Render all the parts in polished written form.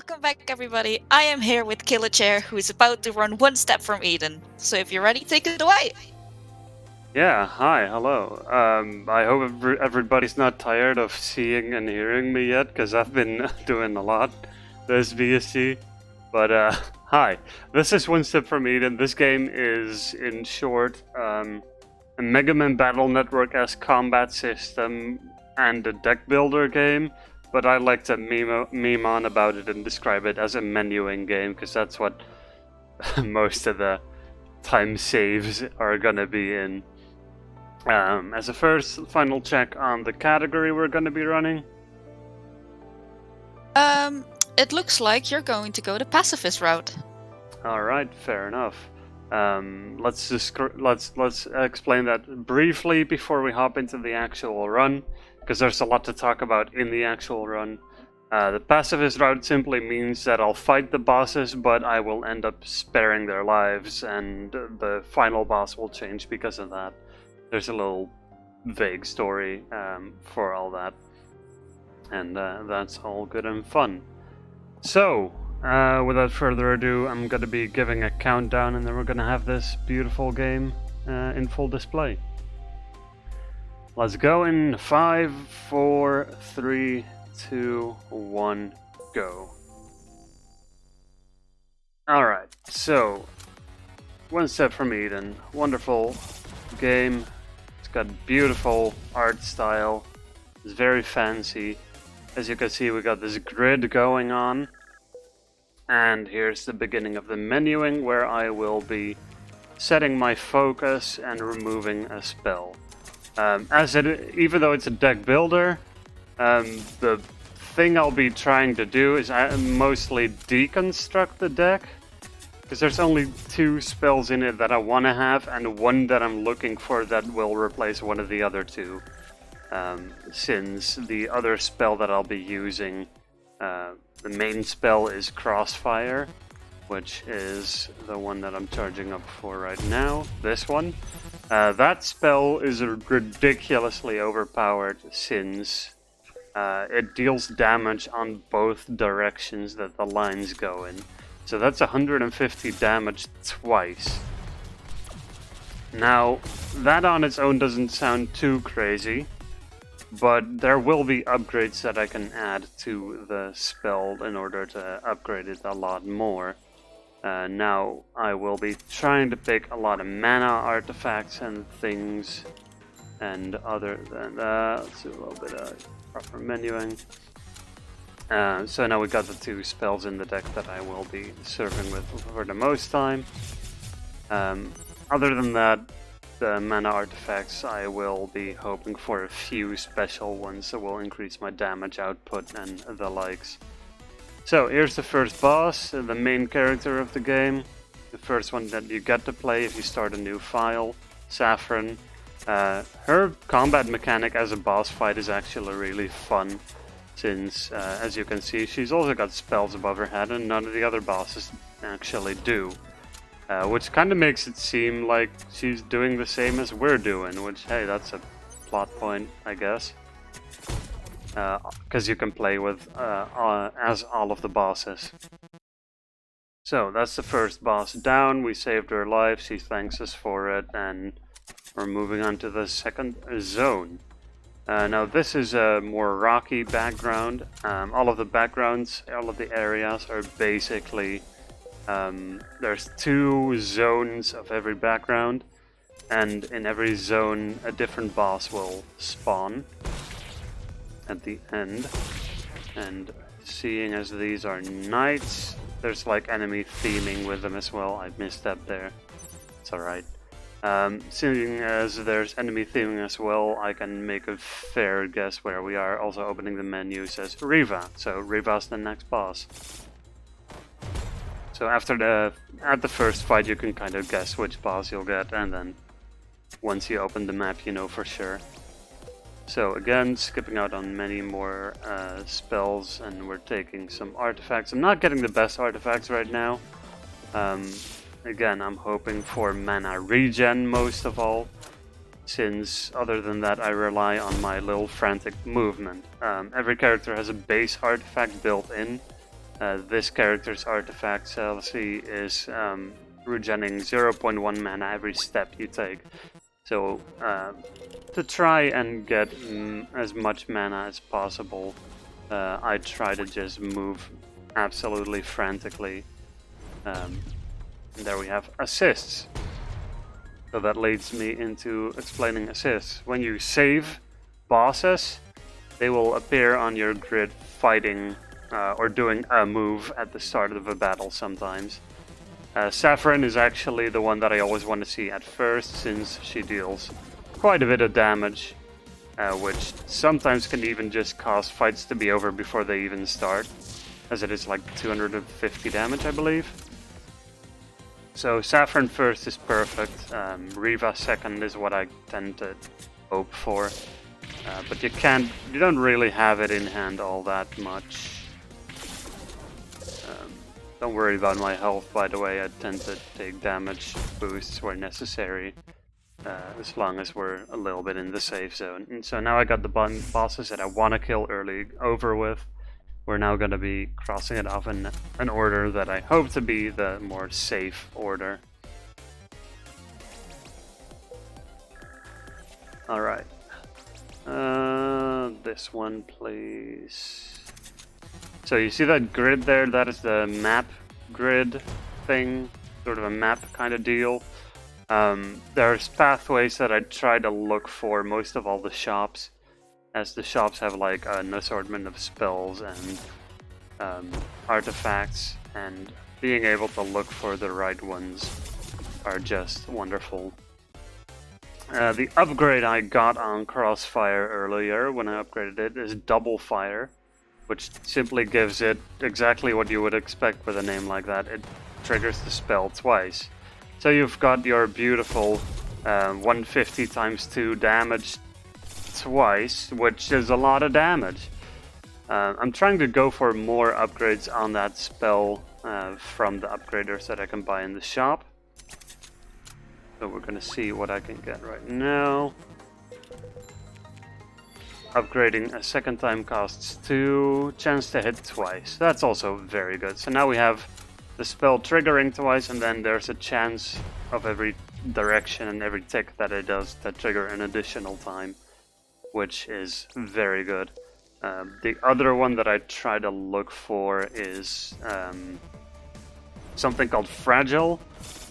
welcome back everybody. I am here with KillerChair, who is about to run one step from Eden. So if you're ready, take it away! Yeah, hi, hello. I hope everybody's not tired of seeing and hearing me yet, because I've been doing a lot this BSG. But hi, this is One Step from Eden. This game is, in short, a Mega Man Battle Network-esque combat system and a deck builder game. But I like to meme on about it and describe it as a menuing game, because that's what most of the time saves are gonna be in. As a final check on the category we're going to be running. It looks like you're going to go the pacifist route. All right, fair enough. Let's explain that briefly before we hop into the actual run, because there's a lot to talk about in the actual run. The pacifist route simply means that I'll fight the bosses, but I will end up sparing their lives, and the final boss will change because of that. There's a little vague story for all that, and that's all good and fun. So, without further ado, I'm going to be giving a countdown, and then we're going to have this beautiful game in full display. Let's go in 5, 4, 3, 2, 1, go. Alright, so, One Step from Eden, wonderful game. It's got beautiful art style. It's very fancy. As you can see, we got this grid going on. And here's the beginning of the menuing, where I will be setting my focus and removing a spell. Even though it's a deck builder, the thing I'll be trying to do is mostly deconstruct the deck. Because there's only 2 spells in it that I want to have, and one that I'm looking for that will replace one of the other 2. Since the other spell that I'll be using, the main spell is Crossfire, which is the one that I'm charging up for right now, this one. That spell is ridiculously overpowered since it deals damage on both directions that the lines go in. So that's 150 damage twice. Now, that on its own doesn't sound too crazy, but there will be upgrades that I can add to the spell in order to upgrade it a lot more. Now, I will be trying to pick a lot of mana artifacts and things, and other than that, let's do a little bit of proper menuing. So now we got the 2 spells in the deck that I will be serving with for the most time. Other than that, the mana artifacts, I will be hoping for a few special ones that will increase my damage output and the likes. So here's the first boss, the main character of the game. The first one that you get to play if you start a new file, Saffron. Her combat mechanic as a boss fight is actually really fun. Since, as you can see, she's also got spells above her head, and none of the other bosses actually do. Which kind of makes it seem like she's doing the same as we're doing, which, hey, that's a plot point, I guess. Because you can play with as all of the bosses. So, that's the first boss down. We saved her life, she thanks us for it, and we're moving on to the second zone. Now this is a more rocky background. All of the backgrounds, all of the areas are basically, there's 2 zones of every background, and in every zone a different boss will spawn at the end. And seeing as these are knights, there's like enemy theming with them as well. I misstepped there. It's alright. Seeing as there's enemy theming as well, I can make a fair guess where we are. Also opening the menu says Riva, so Riva's the next boss. So at the first fight you can kind of guess which boss you'll get, and then once you open the map you know for sure. So again, skipping out on many more spells, and we're taking some artifacts. I'm not getting the best artifacts right now. Again, I'm hoping for mana regen most of all, since other than that I rely on my little frantic movement. Every character has a base artifact built in, This character's artifact, Celicy, is regenerating 0.1 mana every step you take. So, to try and get as much mana as possible, I try to just move absolutely frantically. And there we have assists. So that leads me into explaining assists. When you save bosses, they will appear on your grid fighting or doing a move at the start of a battle sometimes. Saffron is actually the one that I always want to see at first, since she deals quite a bit of damage, which sometimes can even just cause fights to be over before they even start, as it is like 250 damage, I believe. So Saffron first is perfect, Riva second is what I tend to hope for, but you don't really have it in hand all that much. Don't worry about my health, by the way. I tend to take damage boosts where necessary, as long as we're a little bit in the safe zone. And so now I got the bosses that I want to kill early over with. We're now going to be crossing it off in an order that I hope to be the more safe order. Alright. This one, please. So you see that grid there? That is the map grid thing, sort of a map kind of deal. There's pathways that I try to look for most of all the shops, as the shops have like an assortment of spells and artifacts, and being able to look for the right ones are just wonderful. The upgrade I got on Crossfire earlier when I upgraded it is Double Fire, which simply gives it exactly what you would expect with a name like that. It triggers the spell twice. So you've got your beautiful 150 times 2 damage twice, which is a lot of damage. I'm trying to go for more upgrades on that spell from the upgraders that I can buy in the shop. So we're gonna see what I can get right now. Upgrading a second time costs 2, chance to hit twice. That's also very good. So now we have the spell triggering twice, and then there's a chance of every direction and every tick that it does to trigger an additional time, which is very good. The other one that I try to look for is something called Fragile.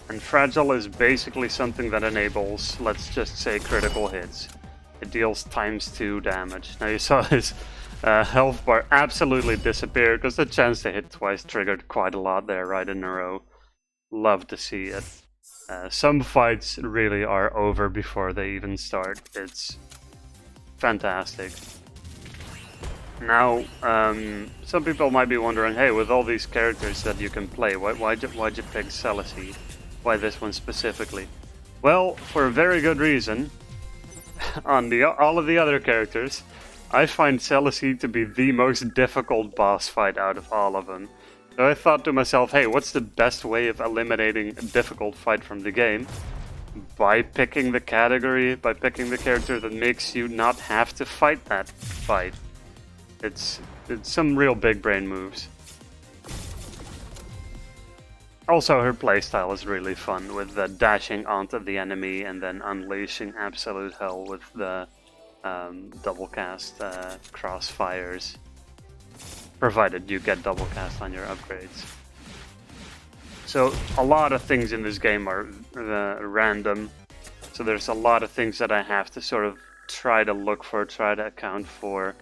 And Fragile is basically something that enables, let's just say, critical hits. It deals ×2 damage. Now you saw his health bar absolutely disappear because the chance to hit twice triggered quite a lot there right in a row. Love to see it. Some fights really are over before they even start. It's fantastic. Now, some people might be wondering, hey, with all these characters that you can play, why'd you pick Celicy? Why this one specifically? Well, for a very good reason. On all of the other characters, I find Celicy to be the most difficult boss fight out of all of them. So I thought to myself, hey, what's the best way of eliminating a difficult fight from the game? By picking the category, by picking the character that makes you not have to fight that fight. It's some real big brain moves. Also, her playstyle is really fun, with the dashing onto the enemy and then unleashing absolute hell with the double cast crossfires, provided you get double cast on your upgrades. So a lot of things in this game are random, so there's a lot of things that I have to sort of try to look for, try to account for.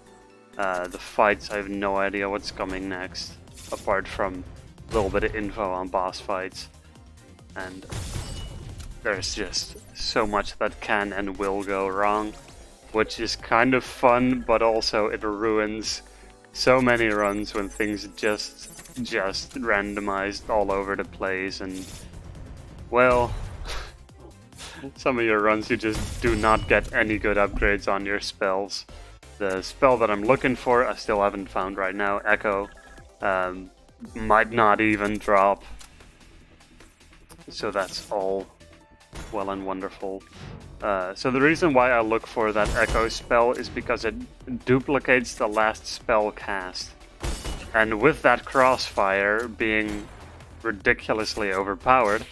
The fights, I have no idea what's coming next, apart from a little bit of info on boss fights, and there's just so much that can and will go wrong, which is kind of fun, but also it ruins so many runs when things just randomized all over the place, and well, some of your runs you just do not get any good upgrades on your spells. The spell that I'm looking for, I still haven't found right now, Echo, might not even drop. So that's all well and wonderful. So the reason why I look for that Echo spell is because it duplicates the last spell cast. And with that crossfire being ridiculously overpowered,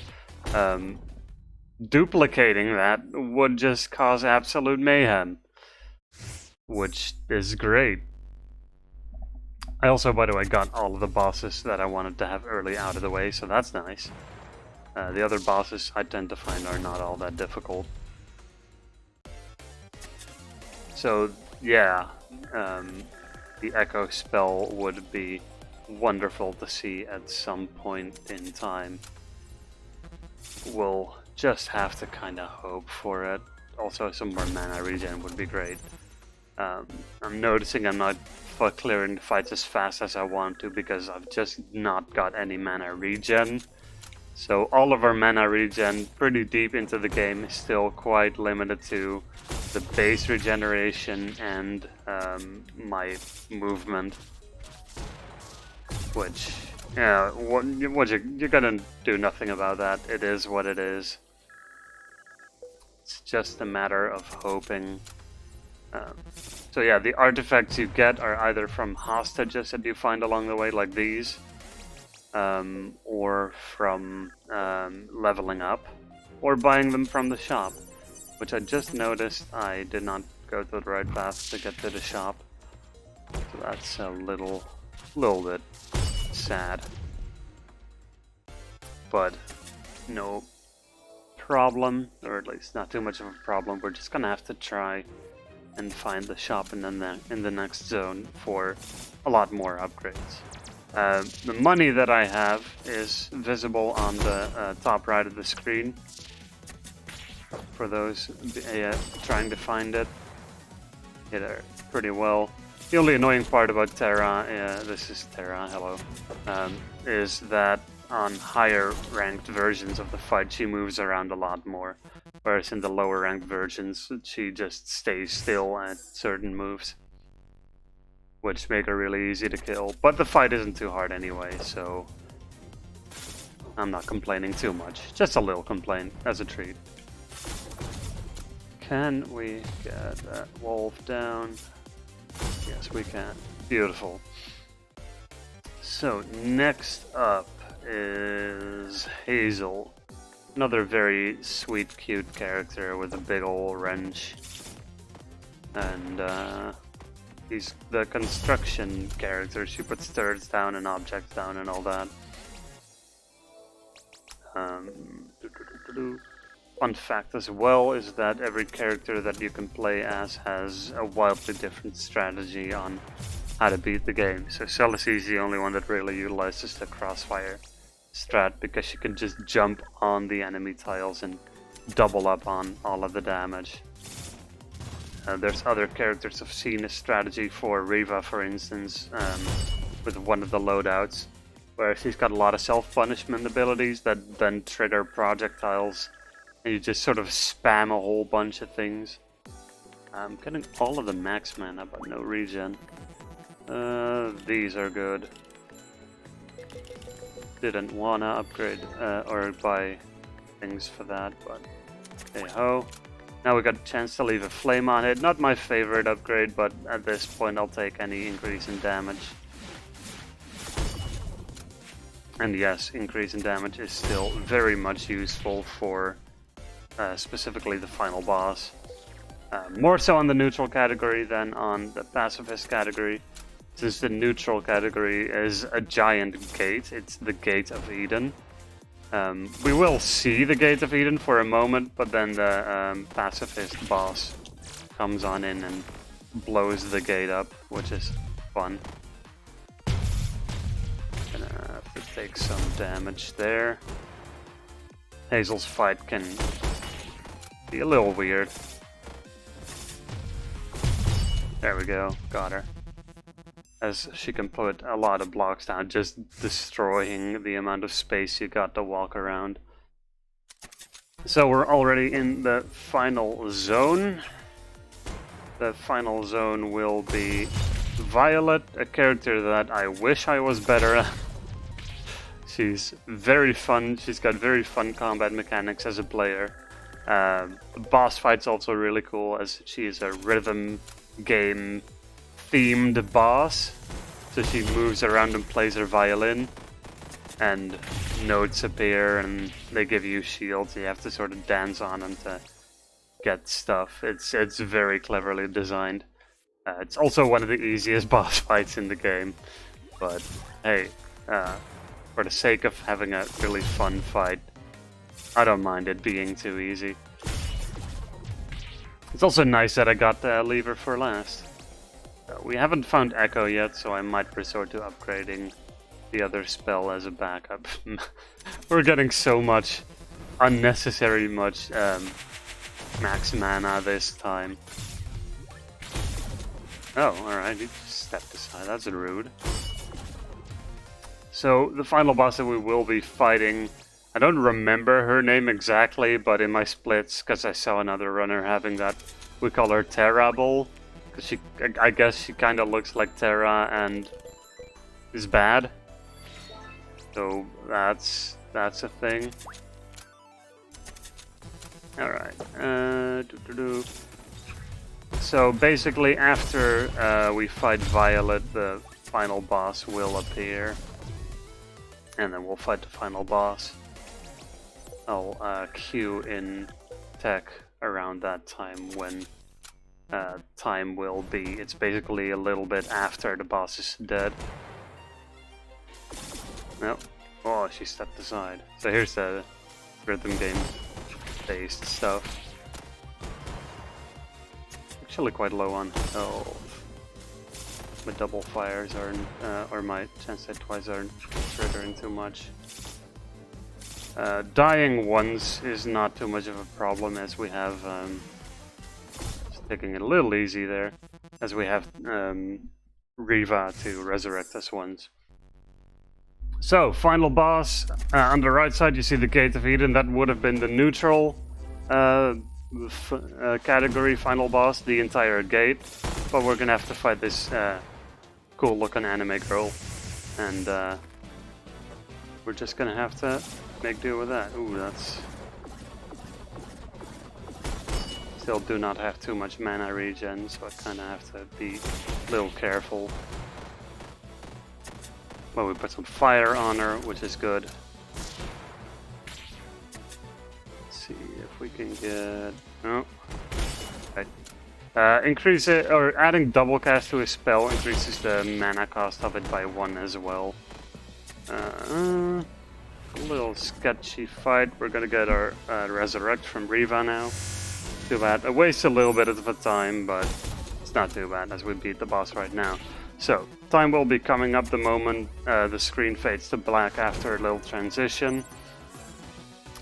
duplicating that would just cause absolute mayhem, which is great. I also, by the way, got all of the bosses that I wanted to have early out of the way, so that's nice. The other bosses I tend to find are not all that difficult. So yeah, the Echo spell would be wonderful to see at some point in time. We'll just have to kind of hope for it. Also, some more mana regen would be great. I'm noticing I'm not clearing the fights as fast as I want to because I've just not got any mana regen. So all of our mana regen pretty deep into the game is still quite limited to the base regeneration and my movement. Which, yeah, you're gonna do nothing about that. It is what it is. It's just a matter of hoping. So yeah, the artifacts you get are either from hostages that you find along the way, like these, or from leveling up, or buying them from the shop, which I just noticed I did not go to the right path to get to the shop. So that's a little bit sad. But no problem, or at least not too much of a problem. We're just gonna have to try and find the shop in the next zone for a lot more upgrades. The money that I have is visible on the top right of the screen for those trying to find it. Hit it pretty well. The only annoying part about Terra, this is Terra, hello, is that on higher ranked versions of the fight she moves around a lot more. Whereas in the lower ranked versions, she just stays still at certain moves, which make her really easy to kill. But the fight isn't too hard anyway, so I'm not complaining too much. Just a little complaint as a treat. Can we get that wolf down? Yes, we can. Beautiful. So next up is Hazel. Another very sweet, cute character with a big ol' wrench. And he's the construction character. She puts turrets down and objects down and all that. Fun fact as well is that every character that you can play as has a wildly different strategy on how to beat the game. So Celicy is the only one that really utilizes the crossfire strat because she can just jump on the enemy tiles and double up on all of the damage. There's other characters I've seen a strategy for Riva, for instance, with one of the loadouts, where she's got a lot of self-punishment abilities that then trigger projectiles, and you just sort of spam a whole bunch of things. I'm getting all of the max mana, but no regen. These are good. Didn't wanna upgrade or buy things for that, but hey ho. Now we got a chance to leave a flame on it. Not my favorite upgrade, but at this point I'll take any increase in damage. And yes, increase in damage is still very much useful for specifically the final boss. More so on the neutral category than on the pacifist category. Since the neutral category is a giant gate, it's the Gate of Eden. We will see the Gate of Eden for a moment, but then the pacifist boss comes on in and blows the gate up, which is fun. Gonna have to take some damage there. Hazel's fight can be a little weird. There we go, got her. As she can put a lot of blocks down, just destroying the amount of space you got to walk around. So we're already in the final zone. The final zone will be Violet, a character that I wish I was better at. She's very fun, she's got very fun combat mechanics as a player. The boss fight's also really cool as she is a rhythm game themed boss. So she moves around and plays her violin, and notes appear, and they give you shields. You have to sort of dance on them to get stuff. It's very cleverly designed. It's also one of the easiest boss fights in the game, but hey, for the sake of having a really fun fight, I don't mind it being too easy. It's also nice that I got Lever for last. We haven't found Echo yet, so I might resort to upgrading the other spell as a backup. We're getting so much unnecessary max mana this time. Oh, alright, you just stepped aside, that's rude. So, the final boss that we will be fighting, I don't remember her name exactly, but in my splits, because I saw another runner having that, we call her Terrible. Because I guess she kind of looks like Terra and is bad. So that's a thing. Alright. So basically after we fight Violet, the final boss will appear. And then we'll fight the final boss. I'll queue in tech around that time when time will be. It's basically a little bit after the boss is dead. Nope. Oh, she stepped aside. So here's the rhythm game based stuff. Actually quite low on health. My double fires aren't, or my chance hit twice aren't triggering too much. Dying once is not too much of a problem, as we have taking it a little easy there, as we have Riva to resurrect us once. So, final boss. On the right side you see the Gate of Eden. That would have been the neutral category final boss, the entire gate. But we're gonna have to fight this cool looking anime girl. And we're just gonna have to make do with that. Ooh, that's... Still do not have too much mana regen, so I kind of have to be a little careful. Well, we put some fire on her, which is good. Let's see if we can get... Oh. Okay. Increase it, or adding double cast to a spell increases the mana cost of it by 1 as well. A little sketchy fight. We're gonna get our resurrect from Riva now. Too bad. It wastes a little bit of the time, but it's not too bad as we beat the boss right now. So, time will be coming up the moment the screen fades to black after a little transition.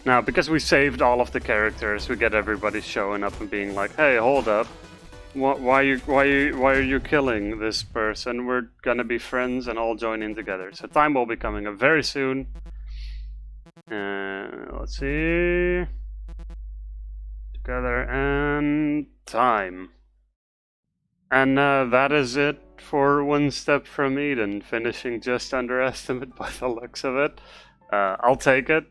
Now, because we saved all of the characters, we get everybody showing up and being like, "Hey, hold up! Why are you killing this person? We're gonna be friends and all join in together." So, time will be coming up very soon. Let's see. Together and time. And that is it for One Step from Eden, finishing just underestimate by the looks of it. I'll take it.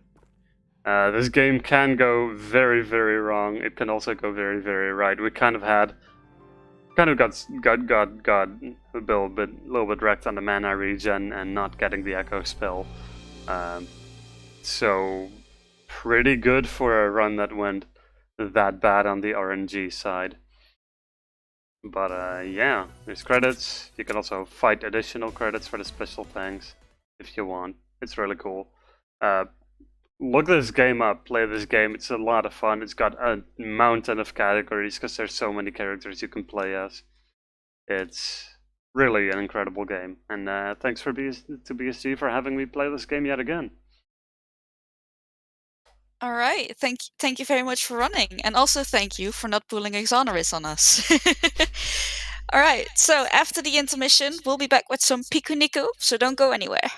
This game can go very, very wrong. It can also go very, very right. We kind of got a little bit wrecked on the mana regen and not getting the echo spell. So pretty good for a run that went that bad on the RNG side. But yeah, there's credits. You can also fight additional credits for the special thanks if you want. It's really cool. Look this game up, play this game. It's a lot of fun. It's got a mountain of categories because there's so many characters you can play as. It's really an incredible game. And thanks to BSG for having me play this game yet again. All right, thank you very much for running, and also thank you for not pulling Exoneris on us. All right, so after the intermission, we'll be back with some Piku Niku, so don't go anywhere.